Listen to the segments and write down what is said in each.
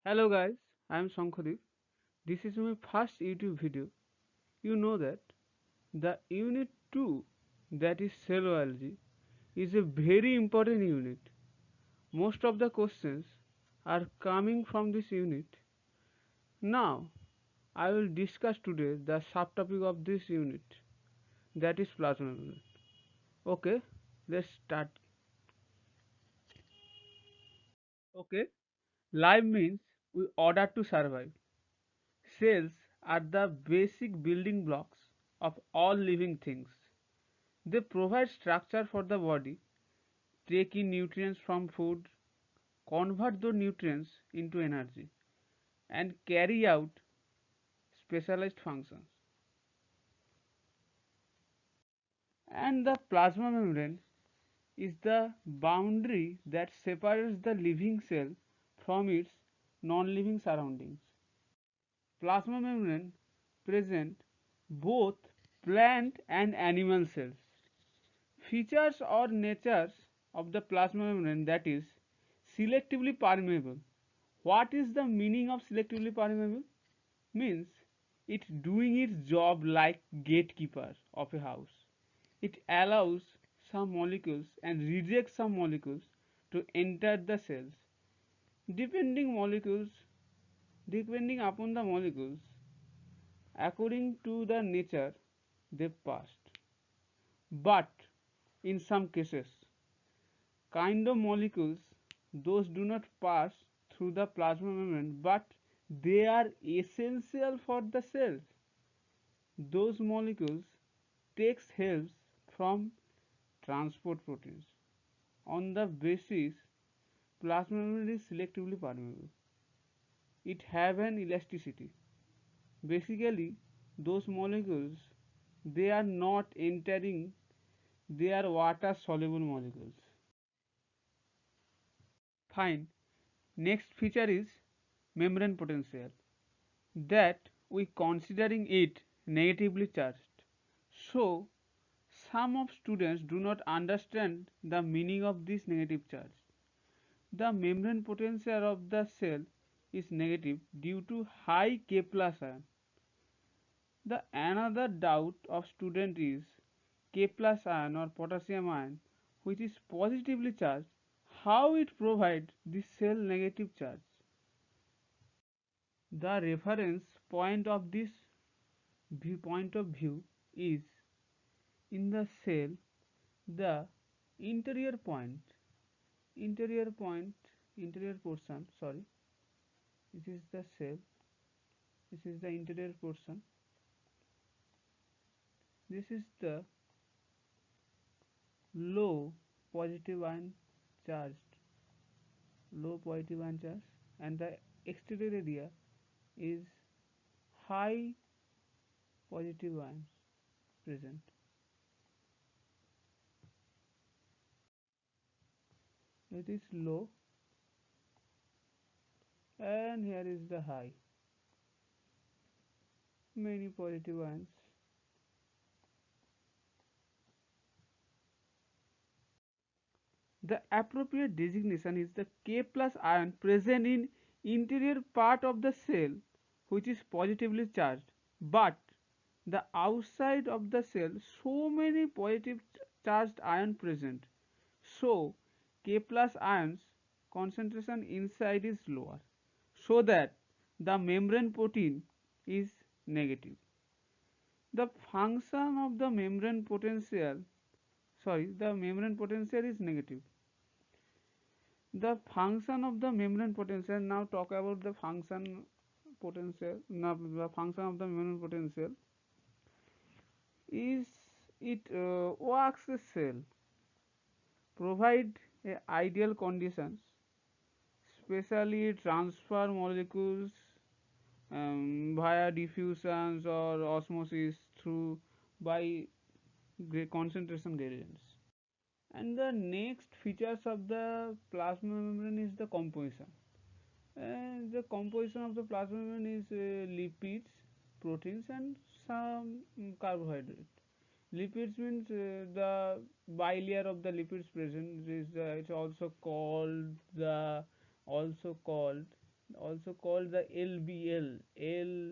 Hello guys, I am Shankhadeep. This is my first YouTube video. You know that the unit 2, that is cell biology, is a very important unit. Most of the questions are coming from this unit. Now I will discuss today the subtopic of this unit, that is plasma membrane. Okay, let's start. Okay, life means we order to survive. Cells are the basic building blocks of all living things. They provide structure for the body, take in nutrients from food, convert those nutrients into energy, and carry out specialized functions. And the plasma membrane is the boundary that separates the living cell from its non-living surroundings. Plasma membrane present both plant and animal cells. Features or natures of the plasma membrane, that is selectively permeable. What is the meaning of selectively permeable? Means it doing its job like gatekeeper of a house. It allows some molecules and rejects some molecules to enter the cells. Depending molecules, depending upon the molecules, according to the nature they passed. But in some cases, kind of molecules, those do not pass through the plasma membrane, but they are essential for the cells. Those molecules takes help from transport proteins. On the basis, plasma membrane is selectively permeable. It have an elasticity. Basically, those molecules, they are not entering, they are water soluble molecules. Fine. Next feature is membrane potential, that we considering it negatively charged. So some of students do not understand the meaning of this negative charge. The membrane potential of the cell is negative due to high K plus ion. The another doubt of student is K plus ion or potassium ion, which is positively charged, how it provides this cell negative charge. The reference point of this point of view is in the cell, the interior point, interior point, interior portion, sorry, this is the cell, this is the interior portion, this is the low positive ion charged, low positive ion charge, and the exterior area is high positive ions present. It is low and here is the high, many positive ions. The appropriate designation is the K plus ion present in interior part of the cell, which is positively charged, but the outside of the cell so many positive charged ion present, so K plus ions concentration inside is lower, so that the membrane protein is negative. The function of the membrane potential, the membrane potential is negative. The function of the membrane potential, now talk about the function potential. Now the function of the membrane potential is it works the cell, provide ideal conditions, especially transfer molecules via diffusions or osmosis through by concentration gradients. And the next features of the plasma membrane is the composition. And the composition of the plasma membrane is lipids, proteins and some carbohydrate. Lipids means the bilayer of the lipids present is it's also called the LBL. LBL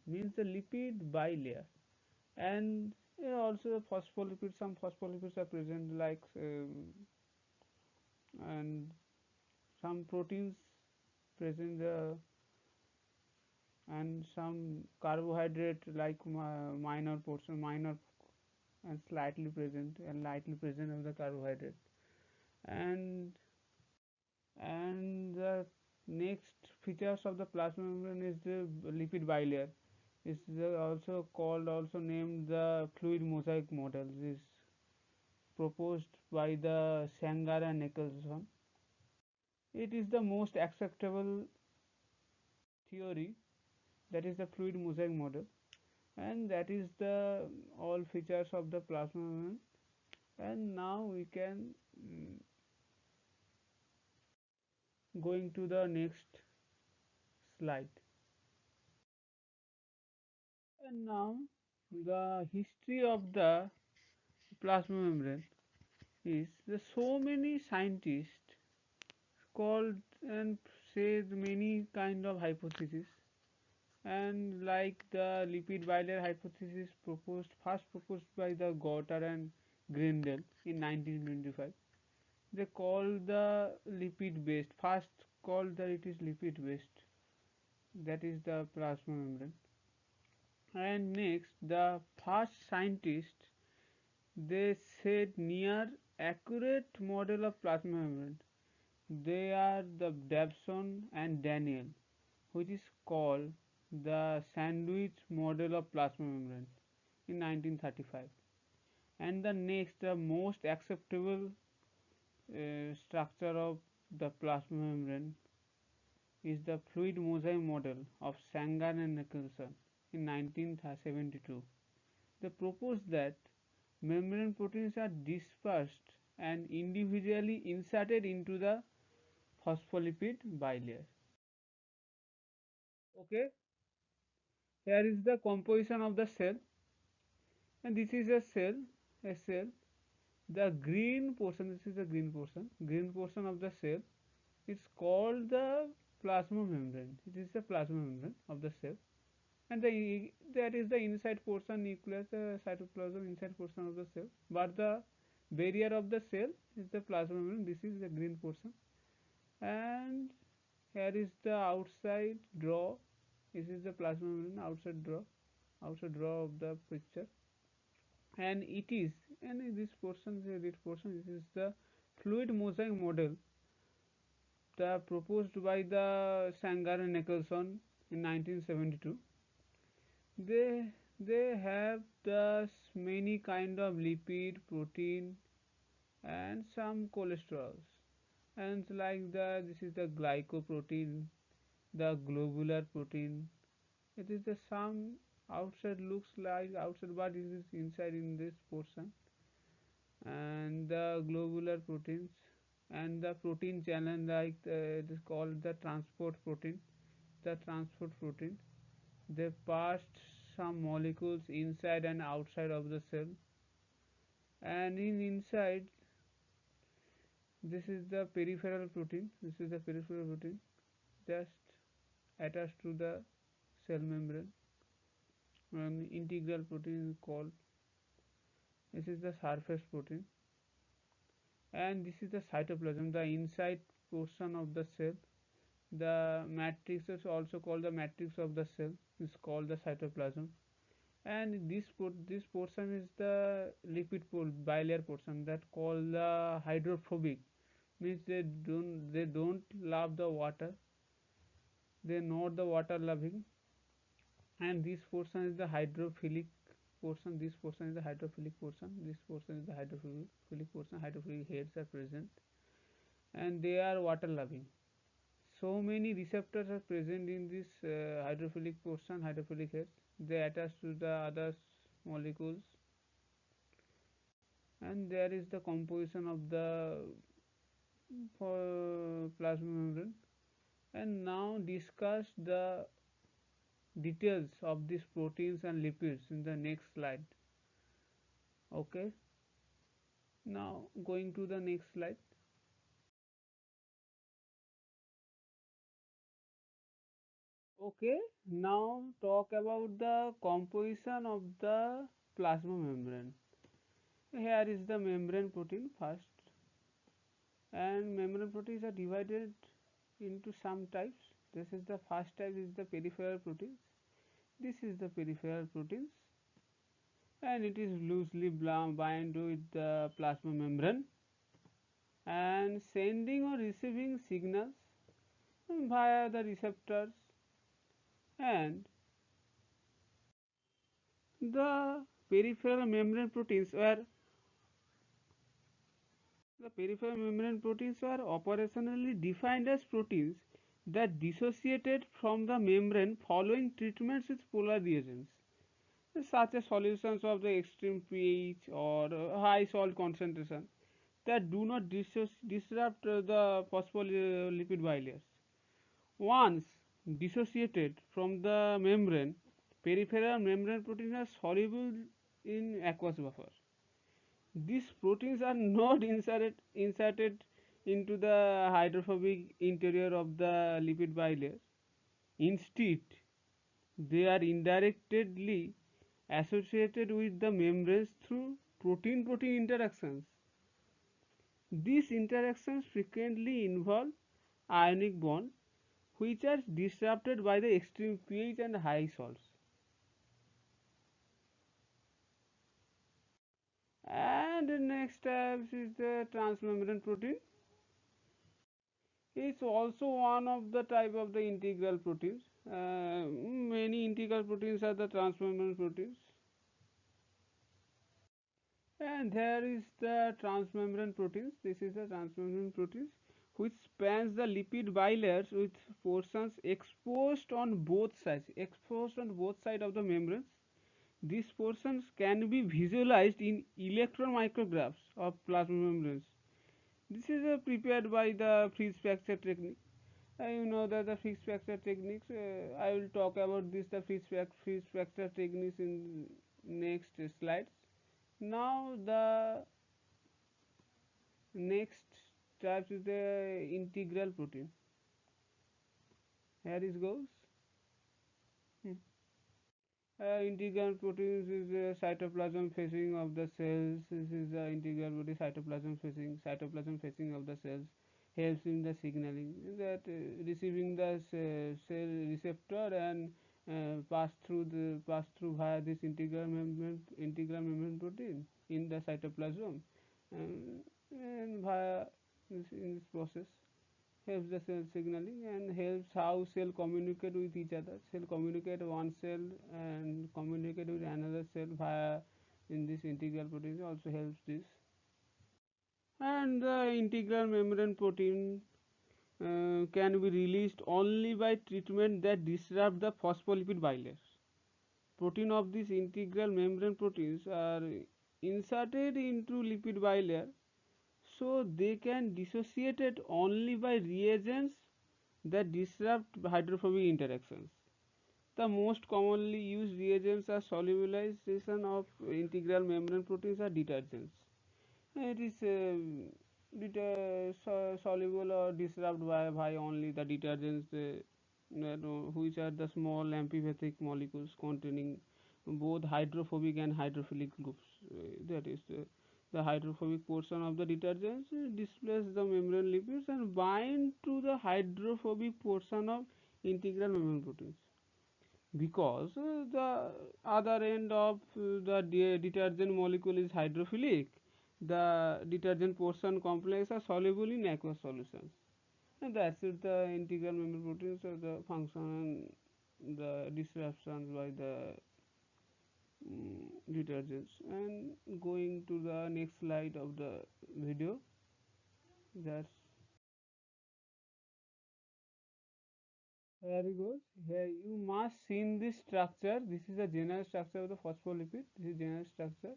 means the lipid bilayer. And also the phospholipids, some phospholipids are present like and some proteins present and some carbohydrate like minor and lightly present of the carbohydrate. And and the next features of the plasma membrane is the lipid bilayer. Is also called, also named the fluid mosaic model. Is proposed by the Sanger and Nicholson. It is the most acceptable theory, that is the fluid mosaic model, and that is the all features of the plasma membrane. And now we can going to the next slide. And now the history of the plasma membrane is the so many scientists called and said many kind of hypotheses, and like the lipid bilayer hypothesis first proposed by the Gorter and Grindel in 1925. They call the lipid based, first called that it is lipid based, that is the plasma membrane. And next, the first scientist, they said near accurate model of plasma membrane. They are the Davson and Daniel, which is called the sandwich model of plasma membrane in 1935. And the next, the most acceptable structure of the plasma membrane is the fluid mosaic model of Sanger and Nicholson in 1972. They proposed that membrane proteins are dispersed and individually inserted into the phospholipid bilayer. Okay, here is the composition of the cell, and this is a cell. The green portion, this is the green portion of the cell. It's called the plasma membrane. It is the plasma membrane of the cell, and that is the inside portion, nucleus, cytoplasm, inside portion of the cell. But the barrier of the cell is the plasma membrane. This is the green portion, and here is the outside draw. This is the plasma membrane outside draw of the picture, and it is, and this portion, this is the fluid mosaic model, the proposed by the Sanger and Nicholson in 1972. They have thus many kind of lipid, protein, and some cholesterols. And like this is the glycoprotein, the globular protein. It is the some outside looks like outside, but it is inside in this portion. And the globular proteins and the protein channel, like it is called the transport protein. The transport protein, they passed some molecules inside and outside of the cell, and in inside, this is the peripheral protein. This is the peripheral protein just attached to the cell membrane, and integral protein is called. This is the surface protein, and this is the cytoplasm, the inside portion of the cell. The matrix is also called the matrix of the cell. Is called the cytoplasm, and this portion is the bilayer portion, that called the hydrophobic, means they don't love the water, they not the water loving. And this portion is the hydrophilic portion, this portion is the hydrophilic portion, this portion is the hydrophilic portion. Hydrophilic heads are present, and they are water loving. So many receptors are present in this hydrophilic portion, hydrophilic heads. They attach to the other molecules, and there is the composition of the plasma membrane. and now discuss the details of these proteins and lipids in the next slide. Okay, now going to the next slide. Okay, now talk about the composition of the plasma membrane. Here is the membrane protein first, and membrane proteins are divided into some types. This is the first type is the peripheral proteins. This is the peripheral proteins, and it is loosely bind with the plasma membrane and sending or receiving signals via the receptors, and the peripheral membrane proteins were the peripheral membrane proteins were operationally defined as proteins that dissociated from the membrane following treatments with polar reagents, such as solutions of the extreme pH or high salt concentration that do not disrupt the phospholipid bilayers. Once dissociated from the membrane, peripheral membrane proteins are soluble in aqueous buffer. These proteins are not inserted into the hydrophobic interior of the lipid bilayer. Instead, they are indirectly associated with the membranes through protein-protein interactions. These interactions frequently involve ionic bonds, which are disrupted by the extreme pH and high salts. And the next type is the transmembrane protein. It's also one of the type of the integral proteins. Many integral proteins are the transmembrane proteins. And there is the transmembrane proteins. This is the transmembrane proteins which spans the lipid bilayers with portions exposed on both sides of the membranes. These portions can be visualized in electron micrographs of plasma membranes. This is prepared by the freeze fracture technique. You know that the freeze fracture techniques. I will talk about this the freeze fracture techniques in next slides. Now the next type is the integral protein. Here it goes. Hmm. Integral proteins is the cytoplasm facing of the cells. This is the integral protein cytoplasm facing of the cells helps in the signaling that receiving the cell receptor and pass through via this integral membrane protein in the cytoplasm, and via in this process helps the cell signaling and helps how cell communicate with each other. Cell communicate one cell and communicate with another cell via in this integral protein also helps this. And the integral membrane protein can be released only by treatment that disrupt the phospholipid bilayers. Protein of these integral membrane proteins are inserted into lipid bilayer, so they can dissociate it only by reagents that disrupt hydrophobic interactions. The most commonly used reagents are solubilization of integral membrane proteins or detergents. It is soluble or disrupt by only the detergents which are the small amphipathic molecules containing both hydrophobic and hydrophilic groups. That is the hydrophobic portion of the detergents displace the membrane lipids and bind to the hydrophobic portion of integral membrane proteins. Because the other end of the detergent molecule is hydrophilic, the detergent portion complex are soluble in aqueous solutions, and that's it. The integral membrane proteins are the function and the disruptions by the detergents. And going to the next slide of the video, that's here it goes. Here you must seen this structure. This is the general structure of the phospholipid. This is general structure,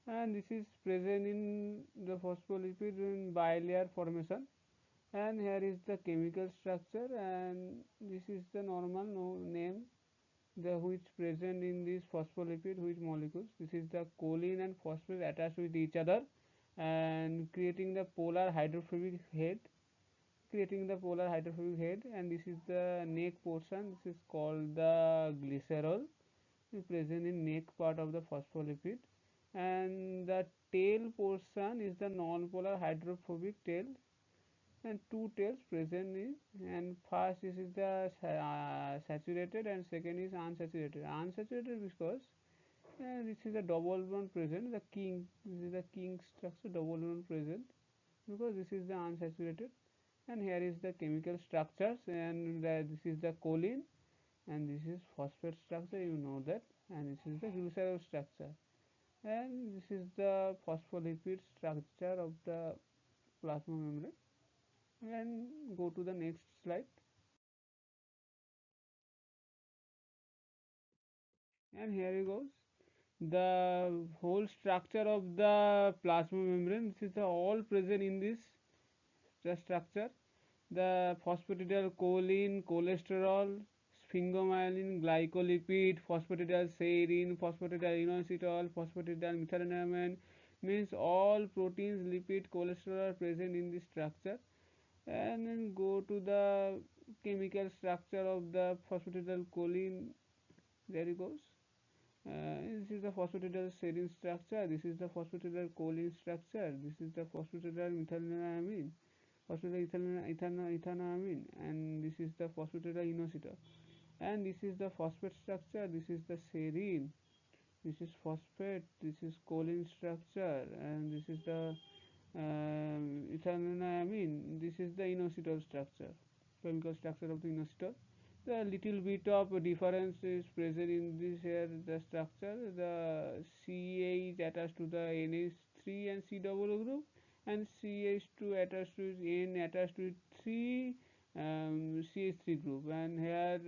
and this is present in the phospholipid in bilayer formation. And here is the chemical structure, and this is the normal name the which present in this phospholipid which molecules. This is the choline and phosphate attached with each other and creating the polar hydrophobic head, and this is the neck portion. This is called the glycerol, is present in neck part of the phospholipid, and the tail portion is the non-polar hydrophobic tail, and two tails present in, and first this is the saturated and second is unsaturated. Unsaturated because this is a double bond present, the king, this is the king structure, double bond present because this is the unsaturated. And here is the chemical structures, and this is the choline, and this is phosphate structure, you know that, and this is the glycerol structure, and this is the phospholipid structure of the plasma membrane. And go to the next slide. And here it goes, the whole structure of the plasma membrane. This is all present in this the structure. The phosphatidyl choline, cholesterol, sphingomyelin, glycolipid, phosphatidyl serine, phosphatidyl inositol, phosphatidyl methionine, means all proteins, lipid, cholesterol are present in this structure. And then go to the chemical structure of the phosphatidyl choline. There it goes. This is the phosphatidyl serine structure. This is the phosphatidyl choline structure. This is the phosphatidyl methylamine, phosphatidyl ethanoamine, and this is the phosphatidyl inositol. And this is the phosphate structure. This is the serine. This is phosphate. This is choline structure, and this is the ethanoamine. This is the inositol structure, chemical structure of the inositol. The little bit of difference is present in this here the structure. The Ca is attached to the NH3 and C double group, and CH2 attached to N attached to 3 CH3 group, and here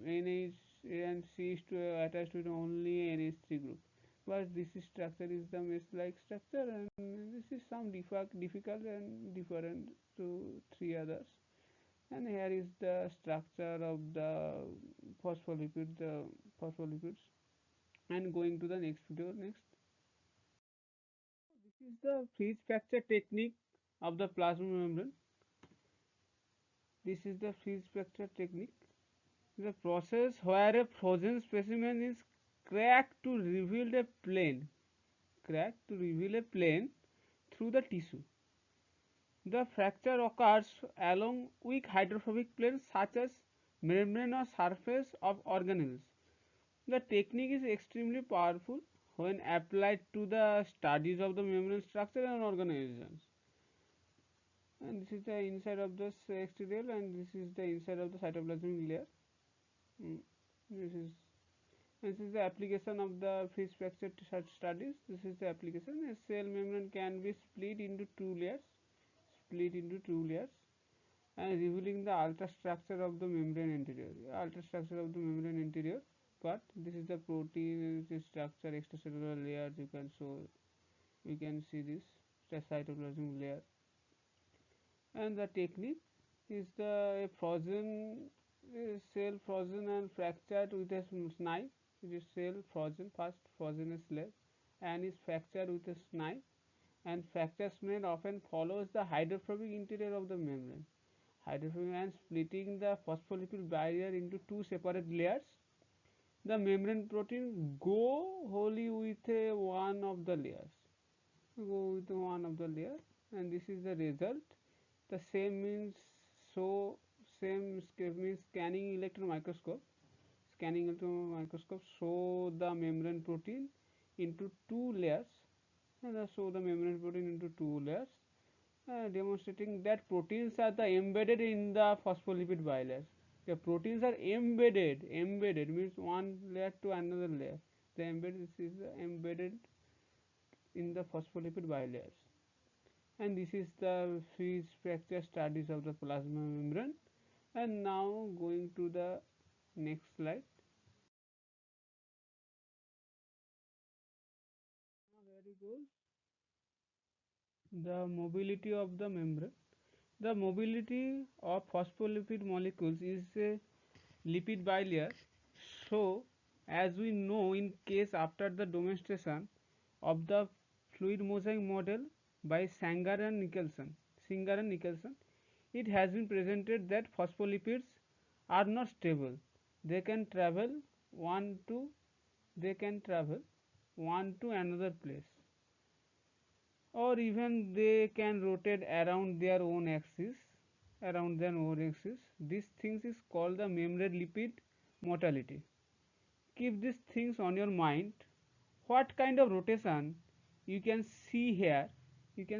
NH and CH2 attached to only NH3 group. But this structure is the mesh-like structure, and this is some difficult and different to three others. And here is the structure of the phospholipids. And going to the next video next. This is the freeze fracture technique of the plasma membrane. This is the freeze fracture technique, the process where a frozen specimen is cracked to reveal a plane, through the tissue. The fracture occurs along weak hydrophobic planes such as membrane or surface of organelles. The technique is extremely powerful when applied to the studies of the membrane structure and organizations. And this is the inside of the exterior, and this is the inside of the cytoplasmic layer. Mm. This is the application of the freeze fracture studies. This is the application. A cell membrane can be split into two layers, and revealing the ultrastructure of the membrane interior. Ultrastructure of the membrane interior part. This is the protein structure, extracellular layers. You can see this the cytoplasmic layer. And the technique is the frozen cell frozen and fractured with a knife. It is cell frozen, first frozen is left and is fractured with a knife, and fracture made often follows the hydrophobic interior of the membrane. Hydrophobic and splitting the phospholipid barrier into two separate layers. The membrane protein go wholly with one of the layers. Go with one of the layer, and this is the result. The same means so same means scanning electron microscope show the membrane protein into two layers, and show the membrane protein into two layers, demonstrating that proteins are the embedded in the phospholipid bilayers. The proteins are embedded means one layer to another layer. The embedded is embedded in the phospholipid bilayers. And this is the freeze fracture studies of the plasma membrane. And now going to the next slide. Now here it goes, the mobility of the membrane. The mobility of phospholipid molecules is a lipid bilayer. So, as we know, in case after the demonstration of the fluid mosaic model by Singer and Nicholson, it has been presented that phospholipids are not stable. They can travel one to they can travel one to another place, or even they can rotate around their own axis. This things is called the membrane lipid motility. Keep these things on your mind. What kind of rotation you can see here? It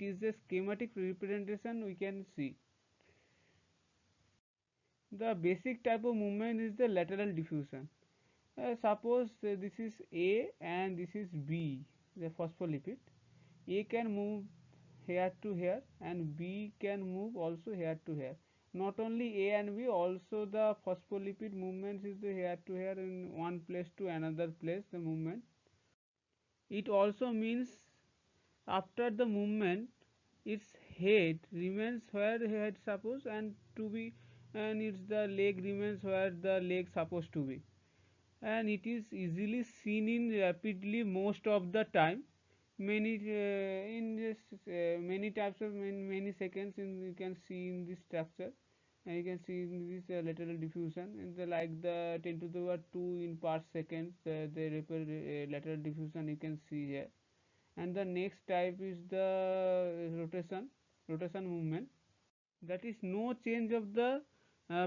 is a schematic representation. We can see the basic type of movement is the lateral diffusion. Suppose this is A and this is B, the phospholipid. A can move here to here and B can move also here to here. Not only A and B, also the phospholipid movements is the here to here in one place to another place, the movement. It also means after the movement its head remains where head suppose and to be, and its the leg remains where the leg supposed to be, and it is easily seen in rapidly most of the time. Many types of many seconds in you can see in this structure, and you can see in this lateral diffusion in the like the 10 to the power 2 in per second, the lateral diffusion you can see here. And the next type is the rotation movement, that is no change of the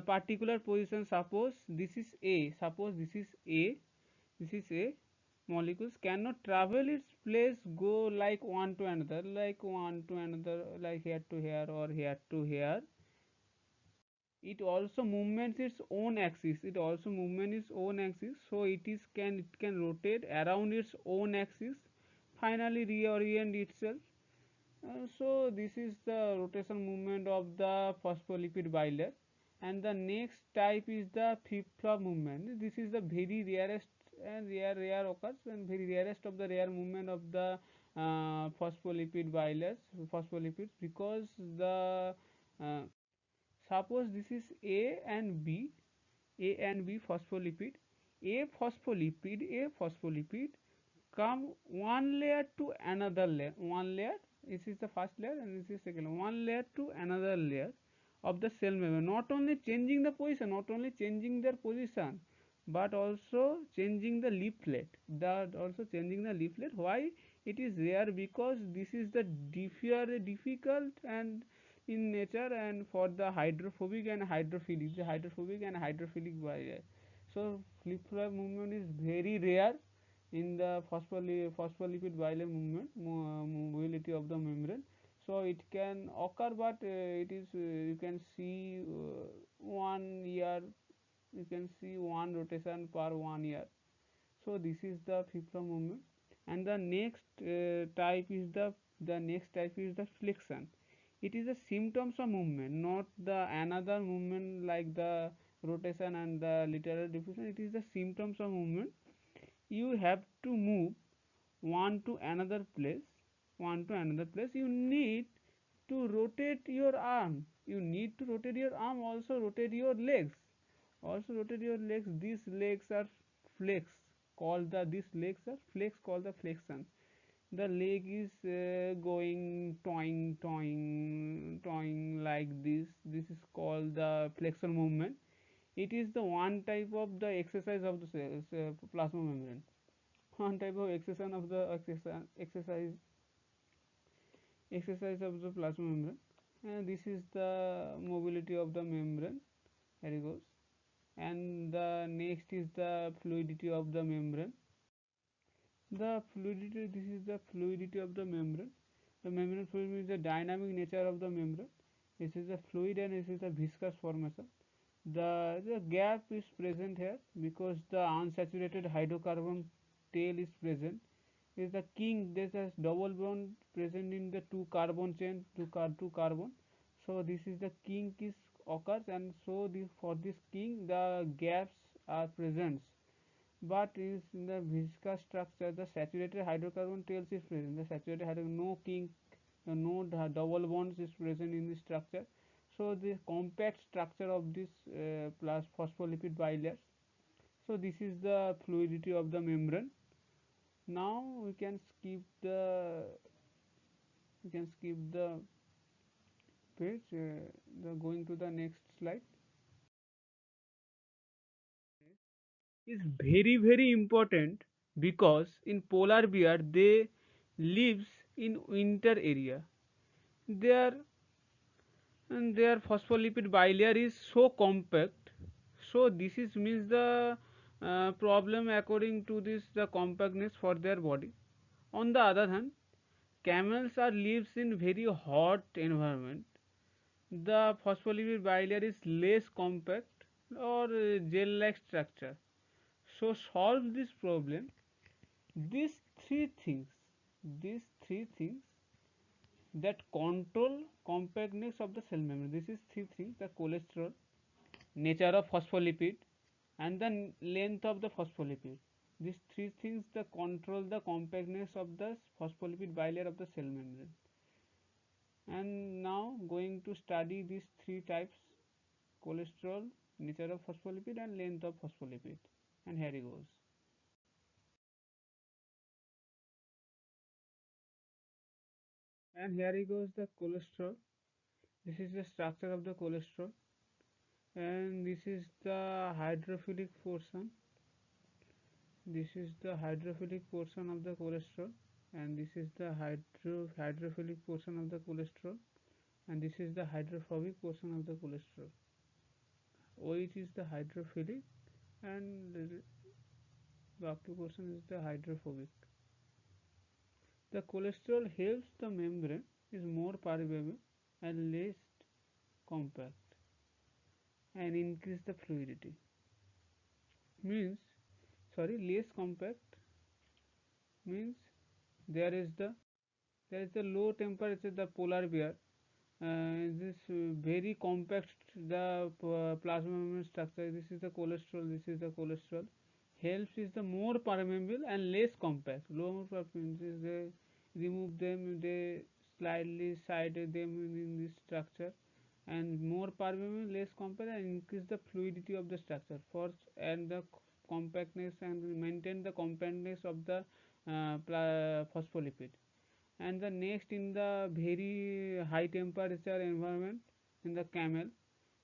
particular position. Suppose this is a molecules cannot travel its place, go like one to another, like here to here or here to here. It also movement its own axis, so it can rotate around its own axis, finally reorient itself. So this is the rotation movement of the phospholipid bilayer. And the next type is the flip-flop movement. This is the very rarest and rare occurs, and very rarest of the rare movement of the phospholipids, because the uh, suppose this is A and B phospholipid. A phospholipid come one layer to another layer. One layer, this is the first layer and this is second layer. One layer to another layer of the cell membrane. Not only changing the position, not only changing their position, but also changing the leaflet. Why it is rare? Because this is the difficult and in nature, and for the hydrophobic and hydrophilic barrier. So flip flop movement is very rare in the phospholipid bilayer mobility of the membrane. So it can occur, but it is you can see 1 year, you can see one rotation per 1 year. So this is the flip-flop movement. And the next type is the flexion. It is the symptoms of movement, not the another movement like the rotation and the lateral diffusion. It is the symptoms of movement. You have to move one to another place, you need to rotate your arm, also rotate your legs, these legs are flex called the flexion. The leg is going toing toing toing like this is called the flexion movement. It is the one type of the exercise of the plasma membrane, one type of exercise of the plasma membrane. And this is the mobility of the membrane. Here it goes. And the next is the fluidity of the membrane. This is the fluidity of the membrane. The membrane fluid is the dynamic nature of the membrane. This is a fluid and this is a viscous formation. The gap is present here because the unsaturated hydrocarbon tail is present. Is the king, there's a double bond present in the two carbon chain, two carbon. So this is the kink is occurs, and so for this kink the gaps are present. But is in the viscous structure, the saturated hydrocarbon tails is present. The saturated hydrocarbon, no kink no double bonds is present in the structure. So the compact structure of this plus phospholipid bilayers. So this is the fluidity of the membrane. Now we can skip the page. Going to the next slide is very very important because in polar bear they lives in winter area. Their their phospholipid bilayer is so compact. So this is means the problem according to this the compactness for their body. On the other hand, camels are lives in very hot environment. The phospholipid bilayer is less compact or gel like structure. So solve this problem. These three things, these three things that control compactness of the cell membrane. This is three things: the cholesterol, nature of phospholipid, and the length of the phospholipid. These three things that control the compactness of the phospholipid bilayer of the cell membrane. And now going to study these three types: cholesterol, nature of phospholipid, and length of phospholipid. And here he goes. And here he goes the cholesterol. This is the structure of the cholesterol, and this is the hydrophilic portion. This is the hydrophilic portion of the cholesterol, and this is the hydrophilic portion of the cholesterol, and this is the hydrophobic portion of the cholesterol. OH is the hydrophilic, and the Baki portion is the hydrophobic. The cholesterol helps the membrane is more permeable and less compact, and increase the fluidity. Means, sorry, less compact means there is the low temperature the polar bear. This very compact the plasma membrane structure. This is the cholesterol. This is the cholesterol. Helps is the more permeable and less compact. Lower means they remove them. They slightly side them in this structure, and more permeable, less compact, and increase the fluidity of the structure. First, and the compactness and maintain the compactness of the phospholipid. And the next, in the very high temperature environment, in the camel,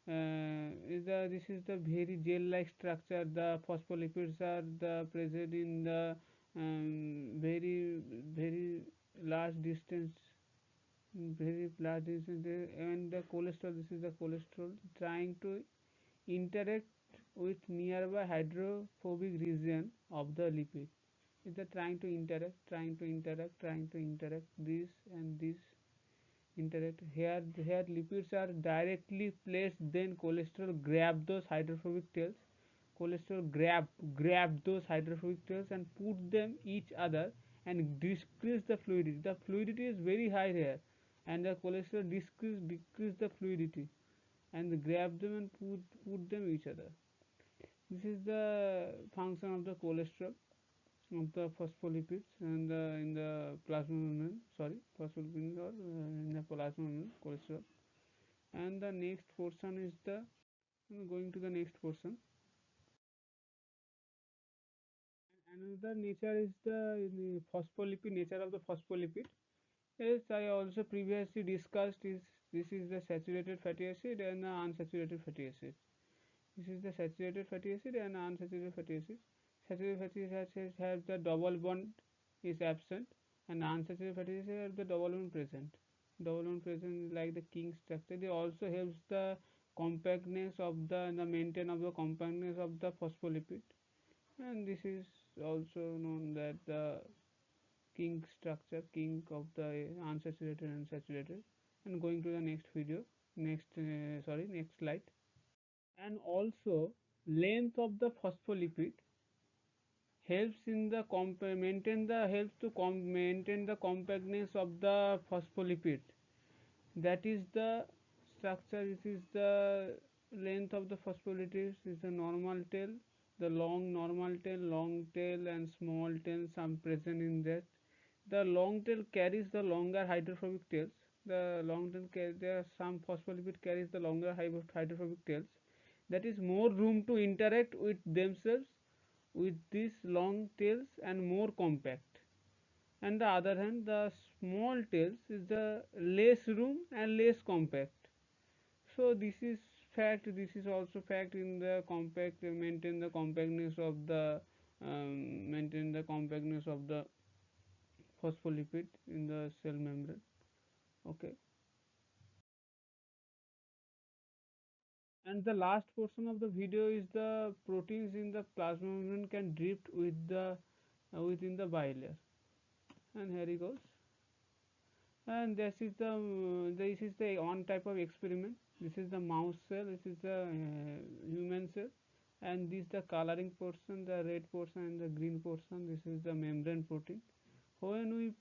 this is the very gel like structure. The phospholipids are the present in the very very large distance, very large distance. And the cholesterol, this is the cholesterol trying to interact with nearby hydrophobic region of the lipid. Is the trying to interact, trying to interact this and this interact. Here lipids are directly placed, then cholesterol grab those hydrophobic tails. Cholesterol grab those hydrophobic tails and put them each other and decrease the fluidity. The fluidity is very high here, and the cholesterol decrease the fluidity and grab them and put them each other. This is the function of the cholesterol, of the phospholipids, and in the plasma membrane, sorry, phospholipids, or in the plasma membrane cholesterol. And the next portion is the going to the next portion. Another nature is the phospholipid, nature of the phospholipid. Yes, I also previously discussed is this is the saturated fatty acid and the unsaturated fatty acid. This is the saturated fatty acid and unsaturated fatty acid. Saturated fatty acids have the double bond is absent, and unsaturated fatty acids have the double bond present. Double bond present like the king structure. They also helps the compactness of the maintain of the compactness of the phospholipid, and this is also known that the king structure, king of the unsaturated and saturated. And going to the next video, next slide. And also length of the phospholipid helps in the maintain the helps to maintain the compactness of the phospholipid. That is the structure. This is the length of the phospholipids. Is the normal tail, the long normal tail, long tail, and small tail some present in that. The long tail carries the longer hydrophobic tails. The long tail there are some phospholipid carries the longer hydrophobic tails. That is more room to interact with themselves with these long tails and more compact. And the other hand, the small tails is the less room and less compact. So this is fact. This is also fact in the compact maintain the compactness of the maintain the compactness of the phospholipid in the cell membrane. Okay, and the last portion of the video is the proteins in the plasma membrane can drift with the within the bilayer. And here he goes. And this is the one type of experiment. This is the mouse cell. This is the human cell, and this the coloring portion, the red portion and the green portion. This is the membrane protein. When we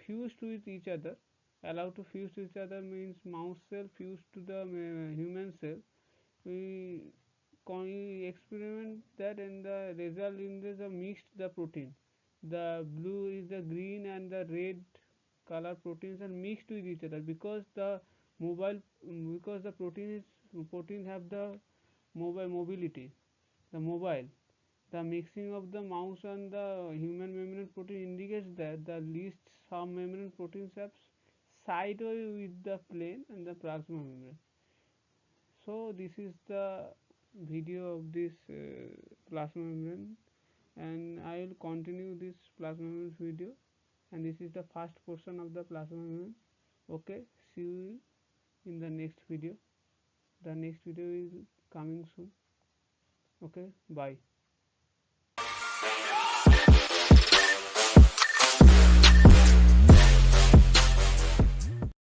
fused with each other, allowed to fuse to each other means mouse cell fused to the human cell. We we experiment that, and the result in this mixed the protein. The blue is the green and the red color proteins are mixed with each other because the mobile because the protein have the mobile mobility, the mobile. The mixing of the mouse and the human membrane protein indicates that the least some membrane proteins have sideway with the plane and the plasma membrane. So this is the video of this plasma membrane, and I will continue this plasma membrane video, and this is the first portion of the plasma membrane. Okay, see you in the next video. The next video is coming soon. Okay, bye.